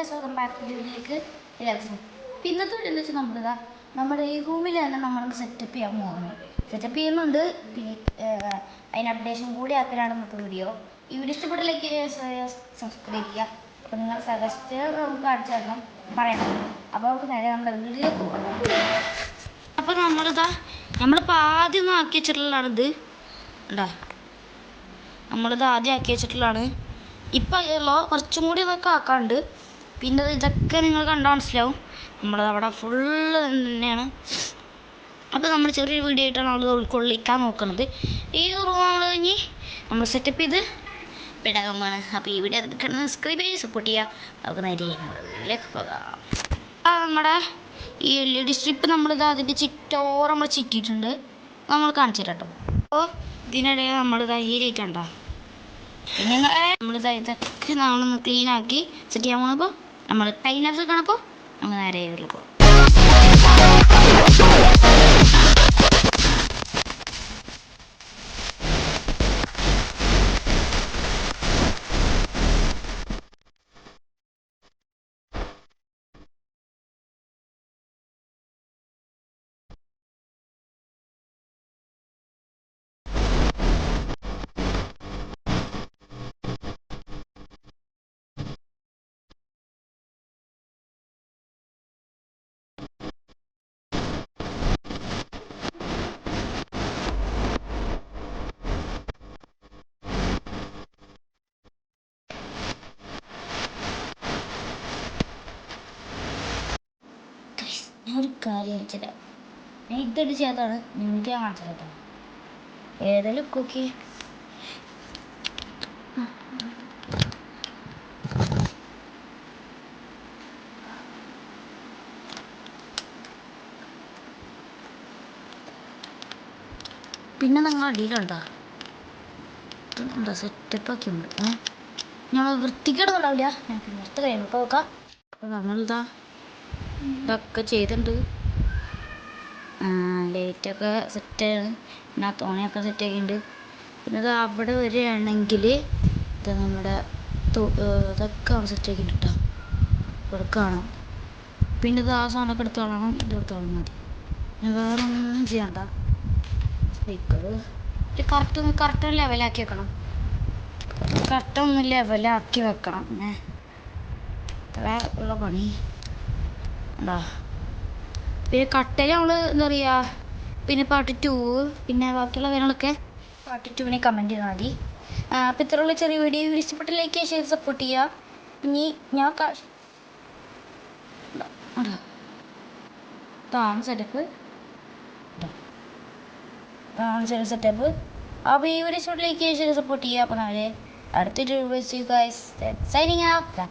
Guys, welcome back to വീഡിയോയിലേക്ക് എല്ലാവർക്കും. ഇന്നത്തെ വീഡിയോ എന്ന് വെച്ചാൽ നമ്മളിതാ നമ്മുടെ ഈ റൂമിൽ തന്നെ നമ്മൾ സെറ്റപ്പ് ചെയ്യാൻ പോകുന്നു. സെറ്റപ്പ് ചെയ്യുന്നുണ്ട്, പിന്നെ അതിന് അപ്ഡേഷൻ കൂടി ആക്കലാണ് ഇന്നത്തെ വീഡിയോ. ഈ വീഡിയോ ഇഷ്ടപ്പെട്ടിലേക്ക് സബ്സ്ക്രൈബ് ചെയ്യുക. അപ്പോൾ നിങ്ങൾ സജസ്റ്റ് നമുക്ക് കാണിച്ചു തരണം, പറയണം. അപ്പോൾ നമുക്ക് നേരെ നമ്മുടെ വീഡിയോയിലേക്ക് പോകാം. അപ്പോൾ നമ്മളിപ്പോൾ ആദ്യം ആക്കി വെച്ചിട്ടുള്ളതാണിത്. ഉണ്ടാ നമ്മളിത് ആദ്യം ആക്കി വെച്ചിട്ടുള്ളതാണ്. ഇപ്പം കുറച്ചും കൂടി ഇതൊക്കെ ആക്കാണ്ട്. പിന്നെ ഇതൊക്കെ നിങ്ങൾ കണ്ടാൽ മനസ്സിലാവും, നമ്മളവിടെ ഫുള്ള് തന്നെയാണ്. അപ്പോൾ നമ്മൾ ചെറിയൊരു വീഡിയോ ആയിട്ടാണ് നമ്മൾ ഉൾക്കൊള്ളിക്കാൻ നോക്കുന്നത്. ഈ റൂം നമ്മൾ സെറ്റപ്പ് ചെയ്ത് വിടാവുന്നതാണ്. അപ്പോൾ ഈ വീഡിയോ സബ്സ്ക്രൈബ് ചെയ്ത് സപ്പോർട്ട് ചെയ്യുക. നമുക്ക് നേരെ പോകാം. നമ്മുടെ ഈ LED സ്ട്രിപ്പ് നമ്മളിത് അതിൻ്റെ ചുറ്റോറം നമ്മൾ ചുറ്റിയിട്ടുണ്ട്. നമ്മൾ കാണിച്ചു തരാം കേട്ടോ. അപ്പോൾ ഇതിനിടയിൽ നമ്മളിത് ഈരിയിട്ടുണ്ടോ, പിന്നെ ഇതൊക്കെ നമ്മളൊന്ന് ക്ലീൻ ആക്കി സെറ്റ് ചെയ്യാൻ പോകുന്നപ്പോൾ നമ്മൾ ടൈലർസ് കാണപ്പോൾ നമ്മൾ നേരെ ഇതിൽ പോകും. ഒരു കാര്യം അടിച്ചത് ഞാൻ ഇതടിച്ചതാണ്, നിങ്ങൾക്ക് ഞാൻ കാണിച്ചത് കേട്ടോ. ഏതായാലും കുക്കി പിന്നെ നിങ്ങൾ അടിയിലുണ്ടോ എന്താ സെറ്റപ്പ് ഒക്കെ ഉണ്ട്. ഞങ്ങൾ വൃത്തിക്കേടുണ്ടാവില്ല, ഞങ്ങൾക്ക് നിർത്ത കഴിയുമ്പോൾ നോക്കാം. അപ്പോൾ നമ്മളിതാ ഇതൊക്കെ ചെയ്തിട്ടുണ്ട്. ലൈറ്റൊക്കെ സെറ്റാണ്, പിന്നെ തോണിയൊക്കെ സെറ്റാക്കിയിട്ടുണ്ട്. പിന്നെ ഇത് അവിടെ വരികയാണെങ്കിൽ ഇത് നമ്മുടെ ഇതൊക്കെ അവിടെ സെറ്റാക്കിയിട്ടുണ്ട് കേട്ടോ. ഇവിടെ കാണാം. പിന്നെ ഇത് ആ സാധനമൊക്കെ എടുത്ത് കളയണം, ഇത് എടുത്ത് കളഞ്ഞാൽ മതി. പിന്നെ വേറെ ഒന്നും ചെയ്യണ്ട. ഇത് കറക്റ്റ് ലെവലാക്കി വെക്കണം. കറക്റ്റ് ഒന്ന് ലെവലാക്കി വെക്കണം. പിന്നെ ഇത്ര ഉള്ള പണി എന്താ. പിന്നെ കട്ടയിൽ നമ്മൾ എന്താ പറയുക, പിന്നെ പാർട്ട് 2, പിന്നെ ബാക്കിയുള്ള കാര്യങ്ങളൊക്കെ പാർട്ട് 2 കമൻറ്റ് ചെയ്താൽ മതി. അപ്പോൾ ഇത്രയുള്ള ചെറിയ വീഡിയോ ഇഷ്ടപ്പെട്ട ലൈക്ക് ചെയ്ത് സപ്പോർട്ട് ചെയ്യുക. ഇനി ഞാൻ ഇതാണ് സെറ്റപ്പ്. സെറ്റപ്പ്. അപ്പോൾ ഈ വീഡിയോ ഇഷ്ടപ്പെട്ട ലൈക്ക് ചെയ്ത് സപ്പോർട്ട് ചെയ്യുക. അപ്പോൾ നാളെ അടുത്തൊരു വീഡിയോ സൈനിങ് ഔട്ട്.